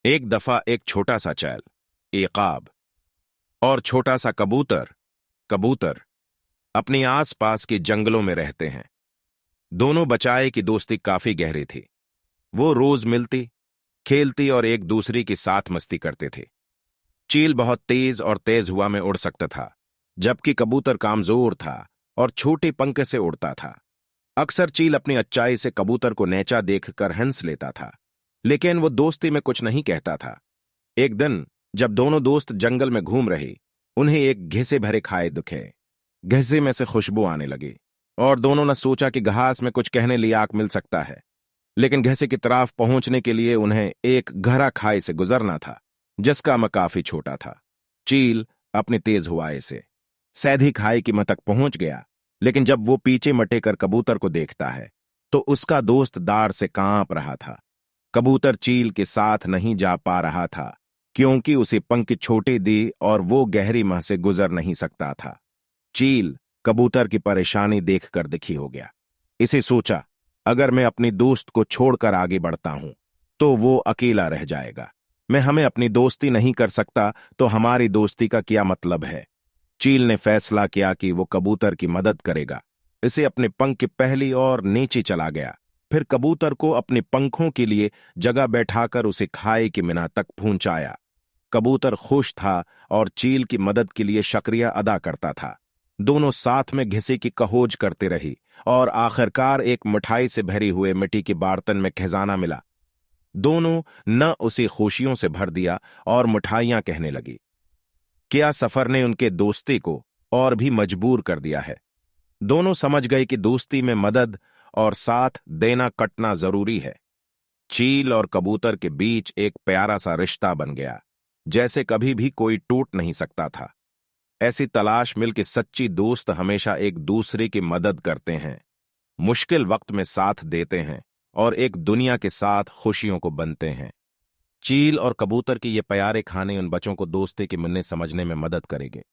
एक दफा एक छोटा सा चैल, एकाब, और छोटा सा कबूतर, कबूतर, अपने आस पास के जंगलों में रहते हैं। दोनों बचाए की दोस्ती काफी गहरी थी। वो रोज मिलती, खेलती और एक दूसरे के साथ मस्ती करते थे। चील बहुत तेज और तेज हवा में उड़ सकता था, जबकि कबूतर कमजोर था और छोटे पंख से उड़ता था। अक्सर चील अपनी अच्छाई से कबूतर को नीचा देखकर हंस लेता था, लेकिन वो दोस्ती में कुछ नहीं कहता था। एक दिन जब दोनों दोस्त जंगल में घूम रहे, उन्हें एक घेसे भरे खाए दिखे। घेसे में से खुशबू आने लगी और दोनों ने सोचा कि घास में कुछ कहने लायक मिल सकता है। लेकिन घेसे की तरफ पहुंचने के लिए उन्हें एक गहरा खाई से गुजरना था, जिसका मैं काफी छोटा था। चील अपनी तेज हवाए से सीधी खाई की तक पहुंच गया, लेकिन जब वो पीछे मटेकर कबूतर को देखता है तो उसका दोस्त दार से कांप रहा था। कबूतर चील के साथ नहीं जा पा रहा था, क्योंकि उसे पंख छोटे दी और वो गहरी मह से गुजर नहीं सकता था। चील कबूतर की परेशानी देखकर दुखी हो गया। इसे सोचा, अगर मैं अपनी दोस्त को छोड़कर आगे बढ़ता हूं तो वो अकेला रह जाएगा। मैं हमें अपनी दोस्ती नहीं कर सकता तो हमारी दोस्ती का क्या मतलब है। चील ने फैसला किया कि वो कबूतर की मदद करेगा। इसे अपने पंख की पहली और नीचे चला गया, फिर कबूतर को अपने पंखों के लिए जगह बैठाकर उसे खाए की मीना तक पहुंचाया। कबूतर खुश था और चील की मदद के लिए शुक्रिया अदा करता था। दोनों साथ में घिसे की कहोज करते रही और आखिरकार एक मिठाई से भरी हुए मिट्टी के बर्तन में खजाना मिला। दोनों न उसे खुशियों से भर दिया और मिठाइयां कहने लगी। क्या सफर ने उनके दोस्ती को और भी मजबूर कर दिया है। दोनों समझ गए कि दोस्ती में मदद और साथ देना कटना जरूरी है। चील और कबूतर के बीच एक प्यारा सा रिश्ता बन गया, जैसे कभी भी कोई टूट नहीं सकता था। ऐसी तलाश मिल के सच्ची दोस्त हमेशा एक दूसरे की मदद करते हैं, मुश्किल वक्त में साथ देते हैं और एक दुनिया के साथ खुशियों को बनते हैं। चील और कबूतर की ये प्यारे खाने उन बच्चों को दोस्ती के मन्ने समझने में मदद करेंगे।